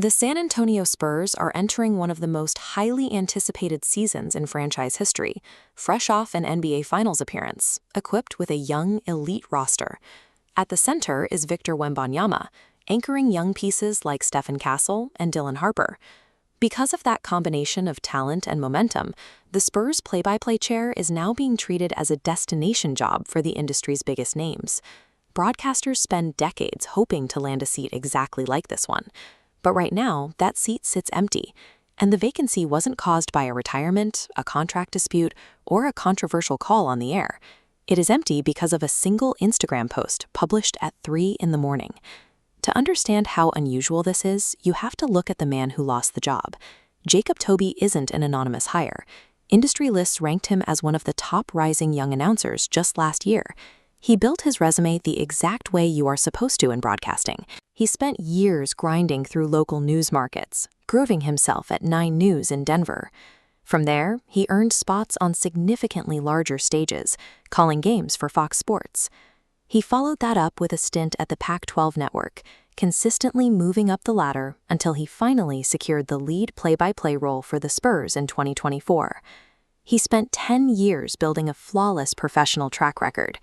The San Antonio Spurs are entering one of the most highly anticipated seasons in franchise history, fresh off an NBA Finals appearance, equipped with a young, elite roster. At the center is Victor Wembanyama, anchoring young pieces like Stephen Castle and Dylan Harper. Because of that combination of talent and momentum, the Spurs play-by-play chair is now being treated as a destination job for the industry's biggest names. Broadcasters spend decades hoping to land a seat exactly like this one. But right now, that seat sits empty, and the vacancy wasn't caused by a retirement, a contract dispute, or a controversial call on the air. It is empty because of a single Instagram post published at 3 in the morning. To understand how unusual this is, you have to look at the man who lost the job. Jacob Tobey isn't an anonymous hire. Industry lists ranked him as one of the top rising young announcers just last year. He built his resume the exact way you are supposed to in broadcasting. He spent years grinding through local news markets, grooving himself at 9 News in Denver. From there, he earned spots on significantly larger stages, calling games for Fox Sports. He followed that up with a stint at the Pac-12 network, consistently moving up the ladder until he finally secured the lead play-by-play role for the Spurs in 2024. He spent 10 years building a flawless professional track record.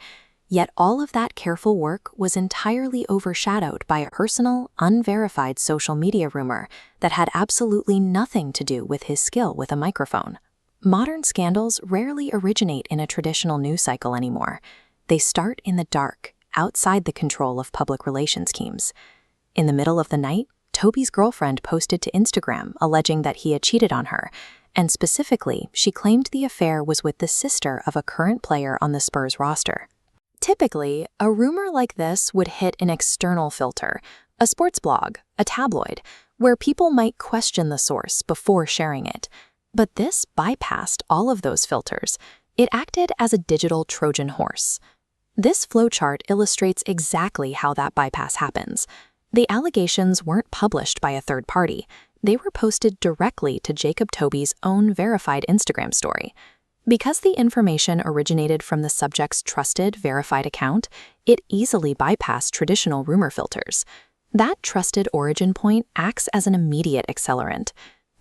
Yet all of that careful work was entirely overshadowed by a personal, unverified social media rumor that had absolutely nothing to do with his skill with a microphone. Modern scandals rarely originate in a traditional news cycle anymore. They start in the dark, outside the control of public relations teams. In the middle of the night, Tobey's girlfriend posted to Instagram alleging that he had cheated on her, and specifically, she claimed the affair was with the sister of a current player on the Spurs roster. Typically, a rumor like this would hit an external filter, a sports blog, a tabloid, where people might question the source before sharing it. But this bypassed all of those filters. It acted as a digital Trojan horse. This flowchart illustrates exactly how that bypass happens. The allegations weren't published by a third party. They were posted directly to Jacob Tobey's own verified Instagram story. Because the information originated from the subject's trusted, verified account, it easily bypassed traditional rumor filters. That trusted origin point acts as an immediate accelerant.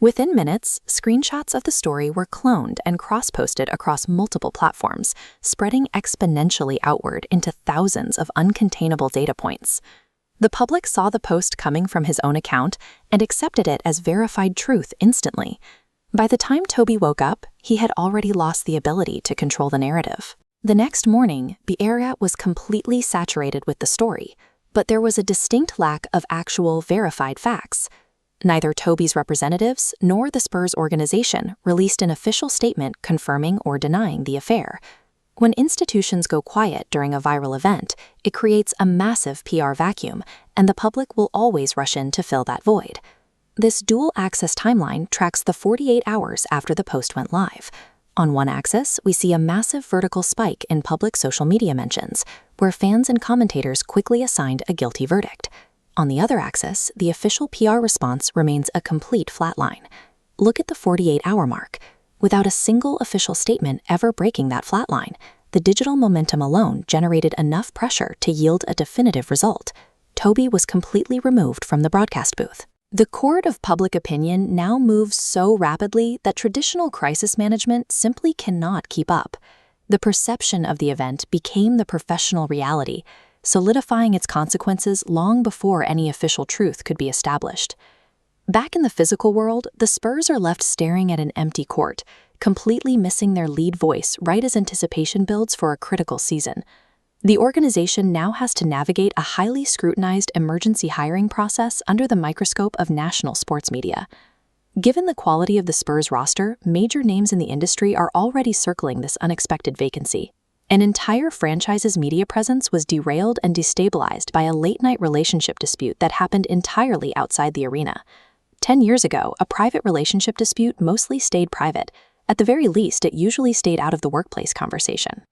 Within minutes, screenshots of the story were cloned and cross-posted across multiple platforms, spreading exponentially outward into thousands of uncontainable data points. The public saw the post coming from his own account and accepted it as verified truth instantly. By the time Tobey woke up, he had already lost the ability to control the narrative. The next morning, the area was completely saturated with the story, but there was a distinct lack of actual verified facts. Neither Tobey's representatives nor the Spurs organization released an official statement confirming or denying the affair. When institutions go quiet during a viral event, it creates a massive PR vacuum, and the public will always rush in to fill that void. This dual-axis timeline tracks the 48 hours after the post went live. On one axis, we see a massive vertical spike in public social media mentions, where fans and commentators quickly assigned a guilty verdict. On the other axis, the official PR response remains a complete flatline. Look at the 48-hour mark. Without a single official statement ever breaking that flatline, the digital momentum alone generated enough pressure to yield a definitive result. Tobey was completely removed from the broadcast booth. The cord of public opinion now moves so rapidly that traditional crisis management simply cannot keep up. The perception of the event became the professional reality, solidifying its consequences long before any official truth could be established. Back in the physical world, the Spurs are left staring at an empty court, completely missing their lead voice right as anticipation builds for a critical season. The organization now has to navigate a highly scrutinized emergency hiring process under the microscope of national sports media. Given the quality of the Spurs roster, major names in the industry are already circling this unexpected vacancy. An entire franchise's media presence was derailed and destabilized by a late-night relationship dispute that happened entirely outside the arena. 10 years ago, a private relationship dispute mostly stayed private. At the very least, it usually stayed out of the workplace conversation.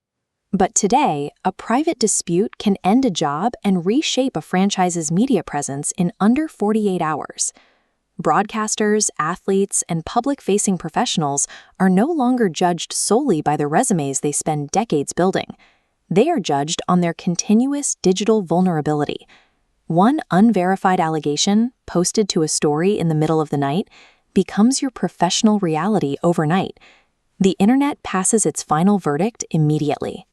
But today, a private dispute can end a job and reshape a franchise's media presence in under 48 hours. Broadcasters, athletes, and public-facing professionals are no longer judged solely by the resumes they spend decades building. They are judged on their continuous digital vulnerability. One unverified allegation, posted to a story in the middle of the night, becomes your professional reality overnight. The internet passes its final verdict immediately.